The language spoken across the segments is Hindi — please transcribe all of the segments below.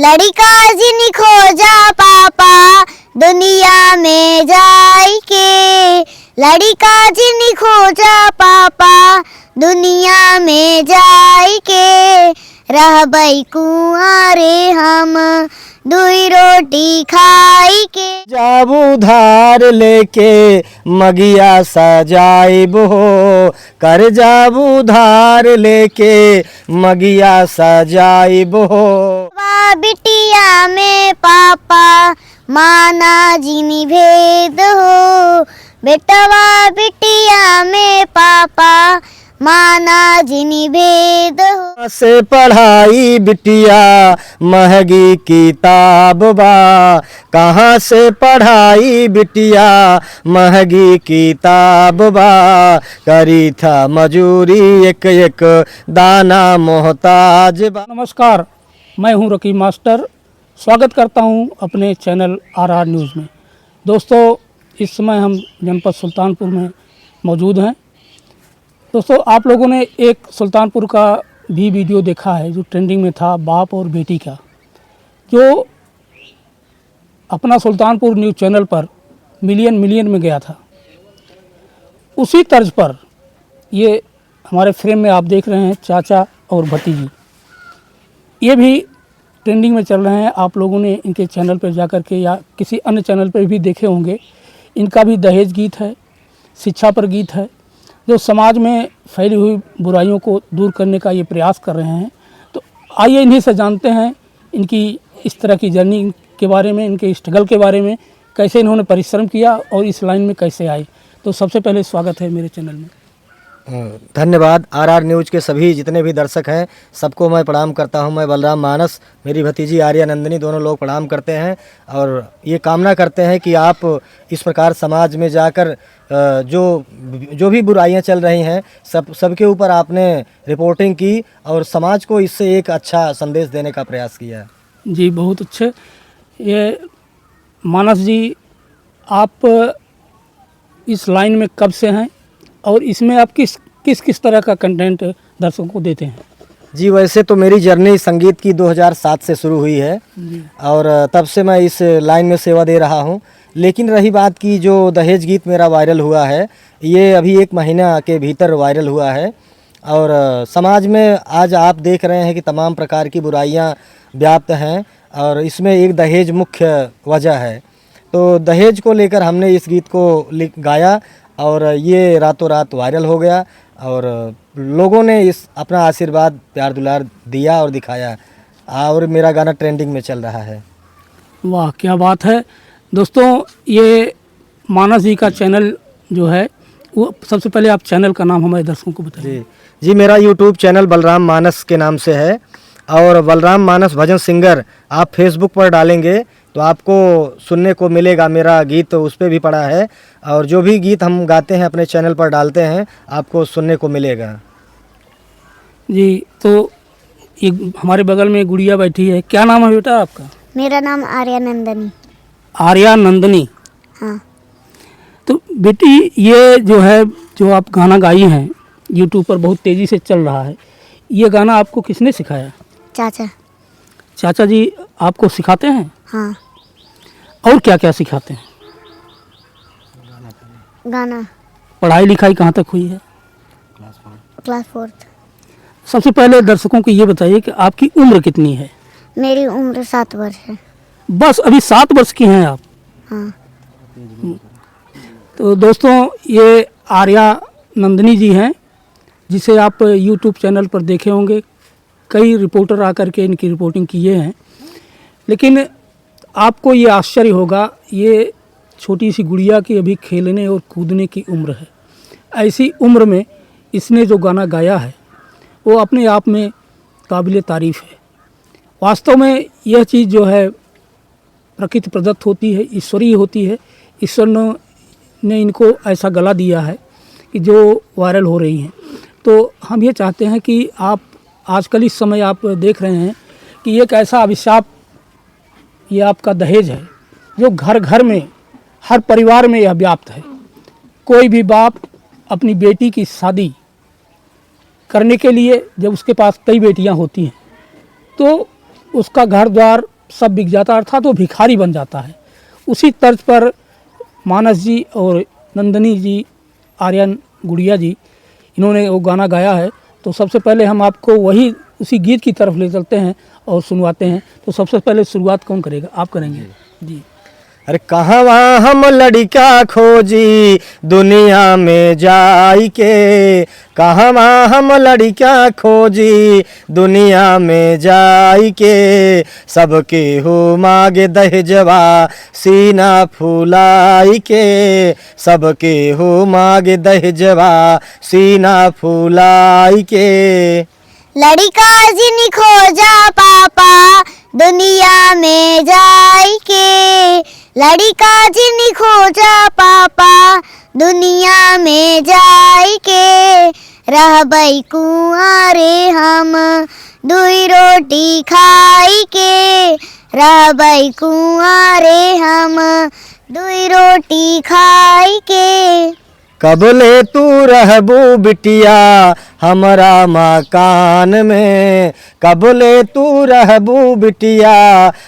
लड़का जिन खोजा पापा दुनिया में जाई के, लड़का जिन खोजा पापा दुनिया में जाई के, रहबै कुआरे हम दुई रोटी खाई के। जब उधार लेके मगिया सजाइब हो, कर जब उधार लेके मगिया सजाइब हो। बिटिया में पापा माना जिनी भेद हो, बेटवा बिटिया में पापा माना जिनी भेद हो। से पढ़ाई बिटिया महंगी किताब बा, कहाँ से पढ़ाई बिटिया महंगी किताब बा, करी था मजूरी एक एक दाना मोहताज बा। नमस्कार, मैं हूं रकीब मास्टर। स्वागत करता हूं अपने चैनल RR न्यूज़ में। दोस्तों, इस समय हम जनपद सुल्तानपुर में मौजूद हैं। दोस्तों, आप लोगों ने एक सुल्तानपुर का भी वीडियो देखा है जो ट्रेंडिंग में था, बाप और बेटी का, जो अपना सुल्तानपुर न्यूज़ चैनल पर मिलियन में गया था। उसी तर्ज पर ये हमारे फ्रेम में आप देख रहे हैं चाचा और भतीजी, ये भी ट्रेंडिंग में चल रहे हैं। आप लोगों ने इनके चैनल पर जाकर के या किसी अन्य चैनल पर भी देखे होंगे। इनका भी दहेज गीत है, शिक्षा पर गीत है, जो समाज में फैली हुई बुराइयों को दूर करने का ये प्रयास कर रहे हैं। तो आइए इन्हीं से जानते हैं इनकी इस तरह की जर्नी के बारे में, इनके स्ट्रगल के बारे में, कैसे इन्होंने परिश्रम किया और इस लाइन में कैसे आए। तो सबसे पहले स्वागत है मेरे चैनल में। धन्यवाद। RR न्यूज़ के सभी जितने भी दर्शक हैं सबको मैं प्रणाम करता हूं। मैं बलराम मानस, मेरी भतीजी आर्या नंदनी, दोनों लोग प्रणाम करते हैं और ये कामना करते हैं कि आप इस प्रकार समाज में जाकर जो भी बुराइयां चल रही हैं सबके ऊपर आपने रिपोर्टिंग की और समाज को इससे एक अच्छा संदेश देने का प्रयास किया। जी, बहुत अच्छे। ये मानस जी, आप इस लाइन में कब से हैं और इसमें आप किस तरह का कंटेंट दर्शकों को देते हैं? जी, वैसे तो मेरी जर्नी संगीत की 2007 से शुरू हुई है और तब से मैं इस लाइन में सेवा दे रहा हूं। लेकिन रही बात की जो दहेज गीत मेरा वायरल हुआ है, ये अभी 1 महीना के भीतर वायरल हुआ है और समाज में आज आप देख रहे हैं कि तमाम प्रकार की बुराइयां व्याप्त हैं और इसमें एक दहेज मुख्य वजह है। तो दहेज को लेकर हमने इस गीत को गाया और ये रातों रात वायरल हो गया और लोगों ने इस अपना आशीर्वाद प्यार दुलार दिया और दिखाया और मेरा गाना ट्रेंडिंग में चल रहा है। वाह, क्या बात है। दोस्तों, ये मानस जी का चैनल जो है वो, सबसे पहले आप चैनल का नाम हमारे दर्शकों को बताइए। जी, मेरा यूट्यूब चैनल बलराम मानस के नाम से है और बलराम मानस भजन सिंगर आप फेसबुक पर डालेंगे तो आपको सुनने को मिलेगा। मेरा गीत उस पर भी पड़ा है और जो भी गीत हम गाते हैं अपने चैनल पर डालते हैं आपको सुनने को मिलेगा। जी, तो ये हमारे बगल में गुड़िया बैठी है। क्या नाम है बेटा आपका? मेरा नाम आर्या नंदनी। आर्या नंदनी। हाँ। तो बेटी, ये जो है, जो आप गाना गाई हैं, यूट्यूब पर बहुत तेज़ी से चल रहा है। ये गाना आपको किसने सिखाया? चाचा। चाचा जी आपको सिखाते हैं? हाँ। और क्या क्या सिखाते हैं? गाना। पढ़ाई लिखाई कहाँ तक हुई है? Class 4th। सबसे पहले दर्शकों को ये बताइए कि आपकी उम्र कितनी है? मेरी उम्र 7 वर्ष है। बस अभी 7 वर्ष की हैं आप? हाँ। तो दोस्तों, ये आर्या नंदनी जी हैं, जिसे आप यूट्यूब चैनल पर देखे होंगे। कई रिपोर्टर आकर के इनकी रिपोर्टिंग किए हैं। लेकिन आपको ये आश्चर्य होगा, ये छोटी सी गुड़िया की अभी खेलने और कूदने की उम्र है। ऐसी उम्र में इसने जो गाना गाया है वो अपने आप में काबिल तारीफ़ है। वास्तव में यह चीज़ जो है प्रकृति प्रदत्त होती है, ईश्वरीय होती है। ईश्वर ने इनको ऐसा गला दिया है कि जो वायरल हो रही हैं। तो हम ये चाहते हैं कि आप आजकल इस समय आप देख रहे हैं कि एक ऐसा अभिशाप ये आपका दहेज है जो घर घर में, हर परिवार में यह व्याप्त है। कोई भी बाप अपनी बेटी की शादी करने के लिए, जब उसके पास कई बेटियां होती हैं, तो उसका घर द्वार सब बिक जाता है, अर्थात वो भिखारी बन जाता है। उसी तर्ज पर मानस जी और नंदिनी जी, आर्यन गुड़िया जी, इन्होंने वो गाना गाया है। तो सबसे पहले हम आपको वही उसी गीत की तरफ ले चलते हैं और सुनवाते हैं। तो सबसे पहले शुरुआत कौन करेगा? आप करेंगे जी। अरे कहवा हम लड़का खोजी दुनिया में जाई के, कहवा हम लड़का खोजी दुनिया में जाई के, सबके हो मागे दहेजवा सीना फुलाई के, सबके हो मागे दहेजवा सीना फुलाई के। लड़का जिन खोजा पापा दुनिया में जाई के, लड़का जिन खोजा पापा दुनिया में जाई के, रहबै कुआरे हम दुई रोटी खाई के, रहबै कुआरे हम दुई रोटी खाई के। कबले तू रहबू बिटिया हमरा मकान में, कबले तू रहबू बिटिया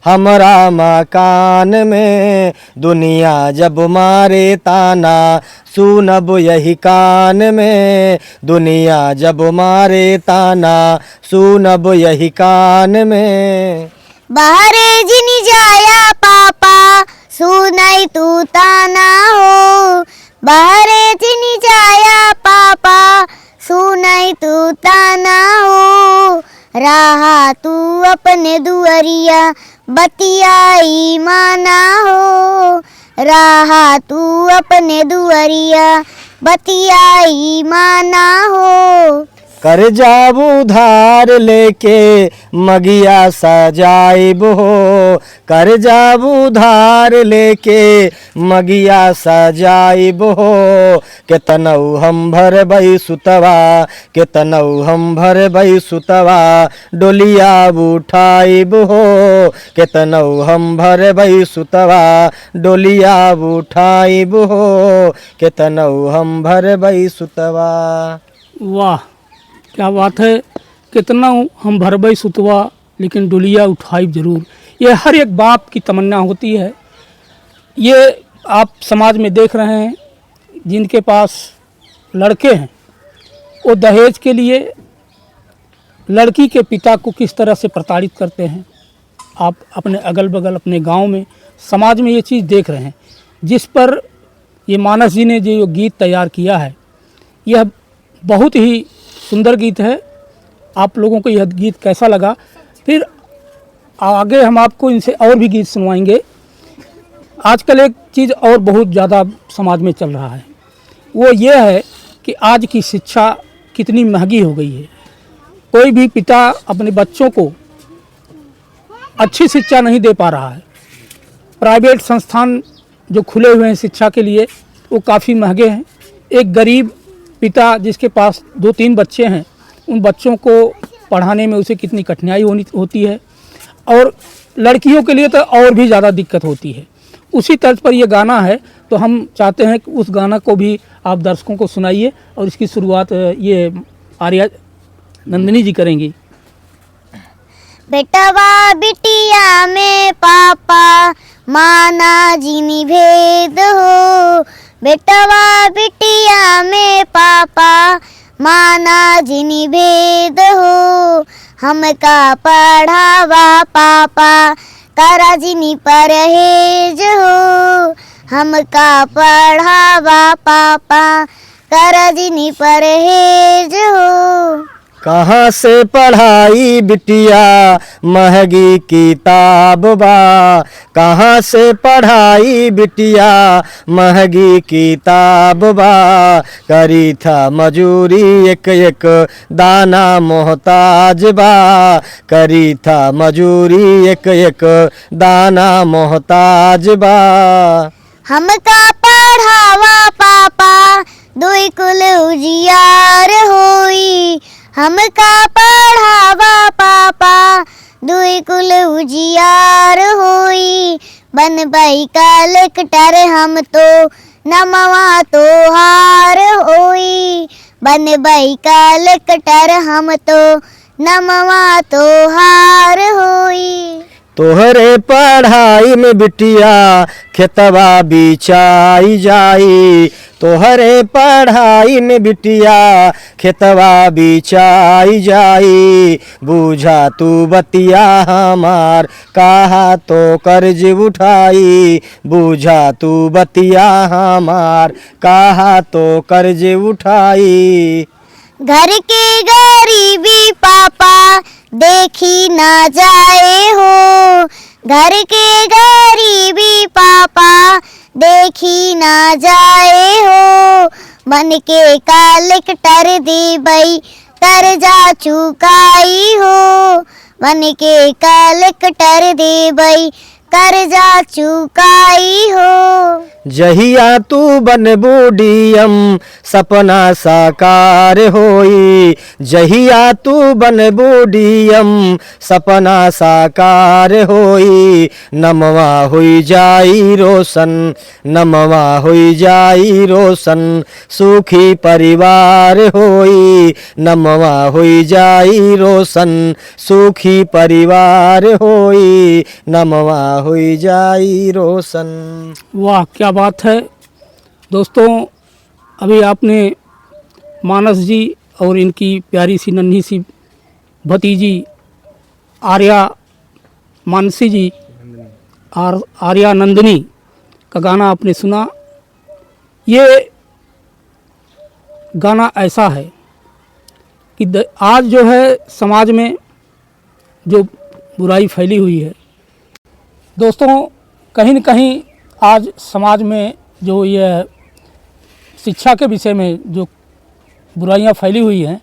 हमरा मकान में, दुनिया जब मारे ताना सुनब यही कान में, दुनिया जब मारे ताना सुनब यही कान में। बाहरे जिनी जाया पापा सुनाई तू ताना हो, बाहरे जिनी जाया पापा सुनाई तू ताना हो, रहा तू अपने दुअरिया बतियाई माना हो, रहा तू अपने दुअरिया बतियाई माना हो। कर जाबू धार लेके मगिया सजाइब हो, कर जाबू धार लेके मगिया सजाइब हो, केतनऊ हम भरबै सुतवा, केतनऊ हम भरबै सुतवा डोलिया उठाइब हो, केतनऊ हम भरबै सुतवा डोलिया उठाइब हो, केतनऊ हम भरबै सुतवा। वाह, क्या बात है। कितना हम भरबई सुतवा लेकिन डुलिया उठाइब जरूर, ये हर एक बाप की तमन्ना होती है। ये आप समाज में देख रहे हैं जिनके पास लड़के हैं, वो दहेज के लिए लड़की के पिता को किस तरह से प्रताड़ित करते हैं। आप अपने अगल बगल अपने गांव में समाज में ये चीज़ देख रहे हैं, जिस पर ये मानस जी ने जो गीत तैयार किया है, यह बहुत ही सुंदर गीत है। आप लोगों को यह गीत कैसा लगा, फिर आगे हम आपको इनसे और भी गीत सुनवाएंगे। आजकल एक चीज़ और बहुत ज़्यादा समाज में चल रहा है, वो ये है कि आज की शिक्षा कितनी महंगी हो गई है। कोई भी पिता अपने बच्चों को अच्छी शिक्षा नहीं दे पा रहा है। प्राइवेट संस्थान जो खुले हुए हैं शिक्षा के लिए, वो काफ़ी महंगे हैं। एक गरीब पिता जिसके पास 2-3 बच्चे हैं, उन बच्चों को पढ़ाने में उसे कितनी कठिनाई होती है, और लड़कियों के लिए तो और भी ज़्यादा दिक्कत होती है। उसी तर्ज पर यह गाना है, तो हम चाहते हैं कि उस गाना को भी आप दर्शकों को सुनाइए, और इसकी शुरुआत ये आर्या नंदिनी जी करेंगी। बेटवा बिटिया में पापा माना जिनी भेद हो, बेटवा बिटिया में पापा माना जिनी भेद हो, हमका पढ़ावा पापा करा जिनी परहेज हो, हमका पढ़ावा पापा करा जिनी परहेज हो। कहाँ से पढ़ाई बिटिया महंगी किताब बा, कहाँ से पढ़ाई बिटिया महंगी किताब बा, करी था मजूरी एक एक दाना मोहताज बा, करी था मजूरी एक एक दाना मोहताज बा। हमका पढ़ावा पापा दुई कुल उजियार होई, हमका पढ़ावा पापा दुई कुल उजियार होई, बनबई कलेक्टर हम तो नमवा तो हार होई, बनबई कलेक्टर हम तो नमवा तो हार होई। तोहरे पढ़ाई में बिटिया खेतवा बिछाई जाई, तोहरे पढ़ाई में बिटिया खेतवा बिछाई जाई, बूझा तू बतिया हमार कहा तो कर्ज उठाई, बूझा तू बतिया हमार कहा तो कर्ज उठाई। घर की गरीबी पापा देखी ना जाए हो, घर की गरीबी पापा देखी ना जाए हो, बन के कलेक्टर देबई कर्जा चुकाई हो, बन के कलेक्टर देबई कर्जा चुकाई हो। जहिया तू बनबू डीएम सपना साकार होई, जहिया तू बनबू डीएम सपना साकार होई, नमवा होई जाई रोशन, नमवा होई जाई रोशन, सुखी परिवार होई, नमवा होई जाई रोशन, सुखी परिवार होई, नमवा होई जाई रोशन। वाह क्या बात है दोस्तों। अभी आपने मानस जी और इनकी प्यारी सी नन्ही सी भतीजी आर्या मानसी जी और आर्या नंदिनी का गाना आपने सुना। ये गाना ऐसा है कि आज जो है समाज में जो बुराई फैली हुई है दोस्तों, कहीं न कहीं आज समाज में जो यह शिक्षा के विषय में जो बुराइयां फैली हुई हैं,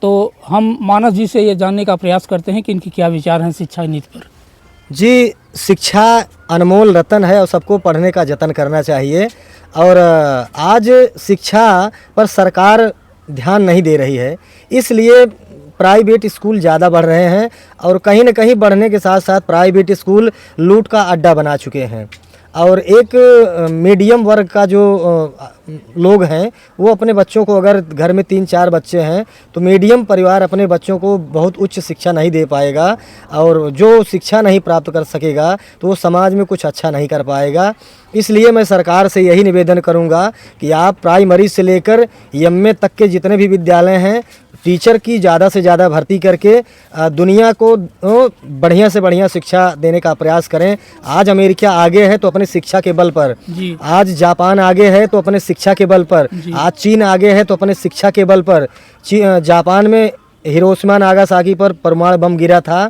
तो हम मानस जी से ये जानने का प्रयास करते हैं कि इनकी क्या विचार हैं शिक्षा नीति पर। जी, शिक्षा अनमोल रतन है और सबको पढ़ने का जतन करना चाहिए। और आज शिक्षा पर सरकार ध्यान नहीं दे रही है, इसलिए प्राइवेट स्कूल ज़्यादा बढ़ रहे हैं और कहीं न कहीं बढ़ने के साथ साथ प्राइवेट स्कूल लूट का अड्डा बना चुके हैं। और एक मीडियम वर्ग का जो लोग हैं वो अपने बच्चों को, अगर घर में 3-4 बच्चे हैं तो मीडियम परिवार अपने बच्चों को बहुत उच्च शिक्षा नहीं दे पाएगा, और जो शिक्षा नहीं प्राप्त कर सकेगा तो वो समाज में कुछ अच्छा नहीं कर पाएगा। इसलिए मैं सरकार से यही निवेदन करूंगा कि आप प्राइमरी से लेकर एमए तक के जितने भी विद्यालय हैं, टीचर की ज़्यादा से ज़्यादा भर्ती करके दुनिया को बढ़िया से बढ़िया शिक्षा देने का प्रयास करें। आज अमेरिका आगे है तो अपने शिक्षा के बल पर, आज जापान आगे है तो अपने शिक्षा के बल पर, आज चीन आगे है तो अपने शिक्षा के बल पर। जापान में हिरोशिमा नागासाकी पर परमाणु बम गिरा था,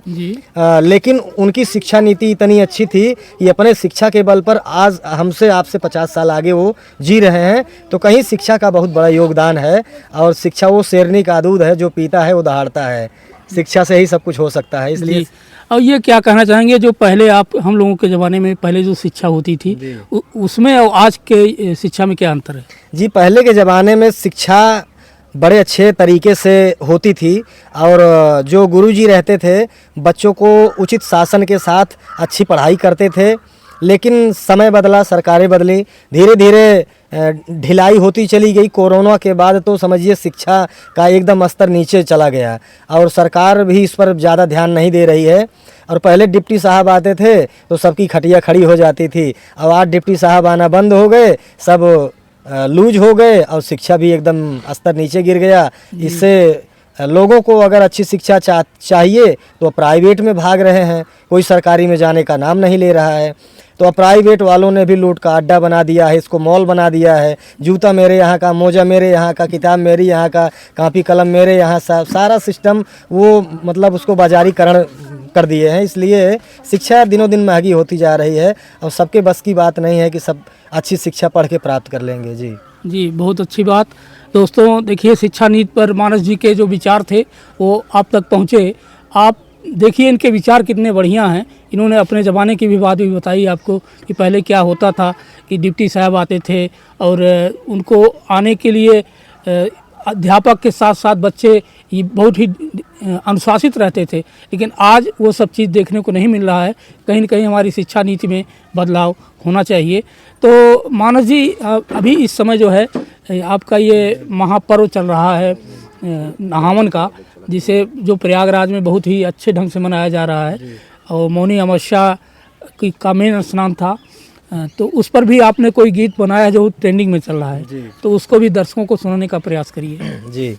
लेकिन उनकी शिक्षा नीति इतनी अच्छी थी कि अपने शिक्षा के बल पर आज हमसे आपसे 50 साल आगे वो जी रहे हैं। तो कहीं शिक्षा का बहुत बड़ा योगदान है, और शिक्षा वो शेरनी का दूध है, जो पीता है वो दहाड़ता है। शिक्षा से ही सब कुछ हो सकता है। इसलिए और ये क्या कहना चाहेंगे, जो पहले हम लोगों के ज़माने में पहले जो शिक्षा होती थी उसमें और आज के शिक्षा में क्या अंतर है? जी, पहले के ज़माने में शिक्षा बड़े अच्छे तरीके से होती थी, और जो गुरुजी रहते थे बच्चों को उचित शासन के साथ अच्छी पढ़ाई करते थे। लेकिन समय बदला, सरकारें बदली, धीरे धीरे ढिलाई होती चली गई। कोरोना के बाद तो समझिए शिक्षा का एकदम स्तर नीचे चला गया, और सरकार भी इस पर ज़्यादा ध्यान नहीं दे रही है। और पहले डिप्टी साहब आते थे तो सबकी खटिया खड़ी हो जाती थी, और आज डिप्टी साहब आना बंद हो गए, सब लूज हो गए और शिक्षा भी एकदम स्तर नीचे गिर गया। इससे लोगों को अगर अच्छी शिक्षा चाहिए तो प्राइवेट में भाग रहे हैं, कोई सरकारी में जाने का नाम नहीं ले रहा है। तो प्राइवेट वालों ने भी लूट का अड्डा बना दिया है, इसको मॉल बना दिया है। जूता मेरे यहाँ का, मोजा मेरे यहाँ का, किताब मेरी यहाँ का, कापी कलम मेरे यहाँ, सारा सिस्टम वो मतलब उसको बाजारीकरण कर दिए हैं। इसलिए शिक्षा दिनों दिन महंगी होती जा रही है, और सबके बस की बात नहीं है कि सब अच्छी शिक्षा पढ़ के प्राप्त कर लेंगे। जी, बहुत अच्छी बात। दोस्तों देखिए, शिक्षा नीति पर मानस जी के जो विचार थे वो आप तक पहुँचे। आप देखिए इनके विचार कितने बढ़िया हैं। इन्होंने अपने ज़माने की भी बात भी बताई आपको कि पहले क्या होता था, कि डिप्टी साहब आते थे और उनको आने के लिए अध्यापक के साथ साथ बच्चे ये बहुत ही अनुशासित रहते थे। लेकिन आज वो सब चीज़ देखने को नहीं मिल रहा है। कहीं न कहीं हमारी शिक्षा नीति में बदलाव होना चाहिए। तो मानस जी, अभी इस समय जो है आपका ये महापर्व चल रहा है नहावन का, जिसे जो प्रयागराज में बहुत ही अच्छे ढंग से मनाया जा रहा है, और मौनी अमावस्या का मेन स्नान था, तो उस पर भी आपने कोई गीत बनाया जो ट्रेंडिंग में चल रहा है, तो उसको भी दर्शकों को सुनाने का प्रयास करिए। जी।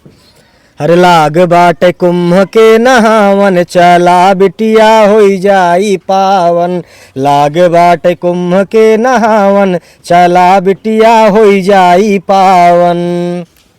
हर लाग बाटे कुंभ के नहावन, चला बिटिया होई जाई पावन। लाग बाटे कुंभ के नहावन, चला बिटिया होई जाई पावन।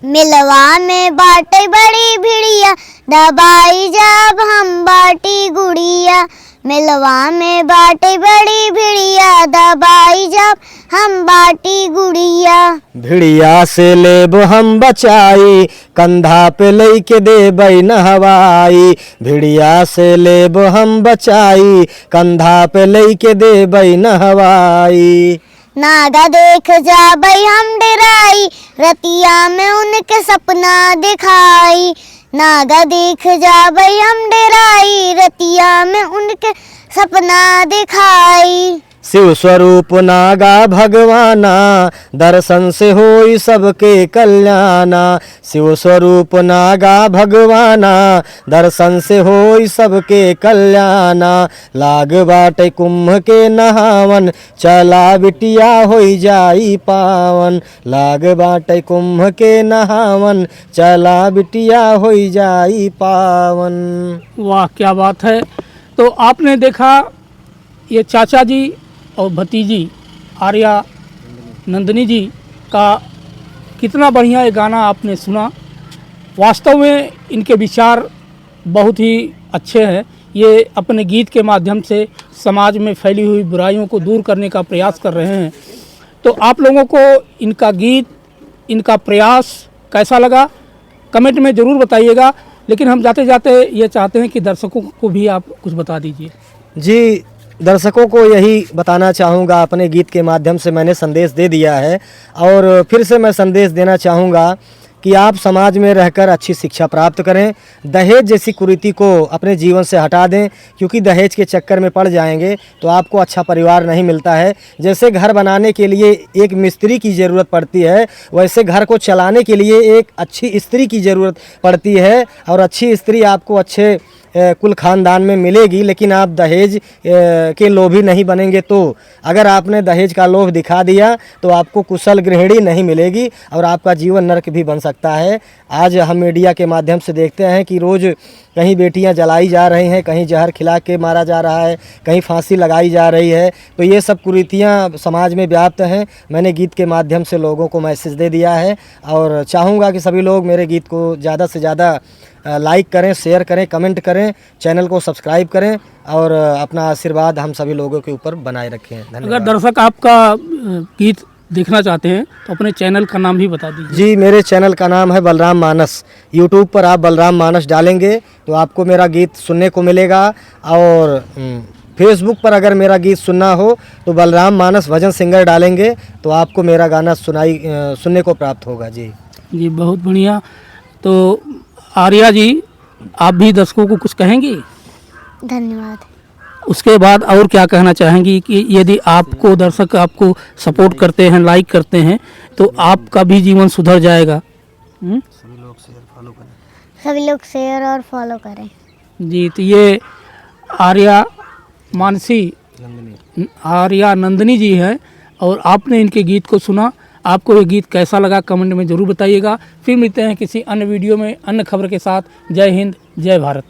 मिलवा में बाटे बड़ी भिड़िया, दबाई जब हम बाटी गुड़िया। मिलवा में बाटे बड़ी भिड़िया, दबाई जब हम बाटी गुड़िया। भिड़िया से लेब हम बचाई, कंधा पे लेके देबई नहवाई। भिड़िया से लेब हम बचाई, कंधा पे लेके देबई नहवाई। नागा देख जाबई हम डराई, रतिया में उनके सपना दिखाई। नागा देख जाबई हम डराई, रतिया में उनके सपना दिखाई। शिव स्वरूप नागा भगवाना, दर्शन से होई सबके कल्याणा। शिव स्वरूप नागा भगवाना, दर्शन से होई सबके कल्याणा। लाग बाटे कुंभ के नहावन, चला बिटिया होई जाई पावन। लाग बाटे कुंभ के नहावन, चला बिटिया होई जाई पावन। वाह, क्या बात है। तो आपने देखा ये चाचा जी और भतीजी आर्या नंदिनी जी का कितना बढ़िया ये गाना आपने सुना। वास्तव में इनके विचार बहुत ही अच्छे हैं। ये अपने गीत के माध्यम से समाज में फैली हुई बुराइयों को दूर करने का प्रयास कर रहे हैं। तो आप लोगों को इनका गीत, इनका प्रयास कैसा लगा कमेंट में ज़रूर बताइएगा। लेकिन हम जाते जाते ये चाहते हैं कि दर्शकों को भी आप कुछ बता दीजिए। जी, दर्शकों को यही बताना चाहूँगा, अपने गीत के माध्यम से मैंने संदेश दे दिया है और फिर से मैं संदेश देना चाहूँगा कि आप समाज में रहकर अच्छी शिक्षा प्राप्त करें। दहेज जैसी कुरीति को अपने जीवन से हटा दें, क्योंकि दहेज के चक्कर में पड़ जाएंगे तो आपको अच्छा परिवार नहीं मिलता है। जैसे घर बनाने के लिए एक मिस्त्री की ज़रूरत पड़ती है, वैसे घर को चलाने के लिए एक अच्छी स्त्री की ज़रूरत पड़ती है। और अच्छी स्त्री आपको अच्छे कुल खानदान में मिलेगी, लेकिन आप दहेज के लोभी नहीं बनेंगे। तो अगर आपने दहेज का लोभ दिखा दिया तो आपको कुशल गृहिणी नहीं मिलेगी और आपका जीवन नरक भी बन सकता है। आज हम मीडिया के माध्यम से देखते हैं कि रोज़ कहीं बेटियां जलाई जा रही हैं, कहीं जहर खिला के मारा जा रहा है, कहीं फांसी लगाई जा रही है। तो ये सब कुरीतियां समाज में व्याप्त हैं। मैंने गीत के माध्यम से लोगों को मैसेज दे दिया है और चाहूँगा कि सभी लोग मेरे गीत को ज़्यादा से ज़्यादा लाइक करें, शेयर करें, कमेंट करें, चैनल को सब्सक्राइब करें और अपना आशीर्वाद हम सभी लोगों के ऊपर बनाए रखें। धन्यवाद। अगर दर्शक आपका गीत देखना चाहते हैं तो अपने चैनल का नाम भी बता दीजिए। जी, मेरे चैनल का नाम है बलराम मानस। यूट्यूब पर आप बलराम मानस डालेंगे तो आपको मेरा गीत सुनने को मिलेगा। और फेसबुक पर अगर मेरा गीत सुनना हो तो बलराम मानस भजन सिंगर डालेंगे तो आपको मेरा गाना सुनने को प्राप्त होगा। जी जी, बहुत बढ़िया। तो आर्या जी, आप भी दर्शकों को कुछ कहेंगी? धन्यवाद। उसके बाद और क्या कहना चाहेंगी कि यदि आपको दर्शक आपको सपोर्ट करते हैं, लाइक करते हैं, तो आपका भी जीवन सुधर जाएगा। सभी लोग शेयर और फॉलो करें। जी, तो ये आर्या नंदिनी जी हैं और आपने इनके गीत को सुना। आपको ये गीत कैसा लगा कमेंट में ज़रूर बताइएगा। फिर मिलते हैं किसी अन्य वीडियो में अन्य खबर के साथ। जय हिंद, जय भारत।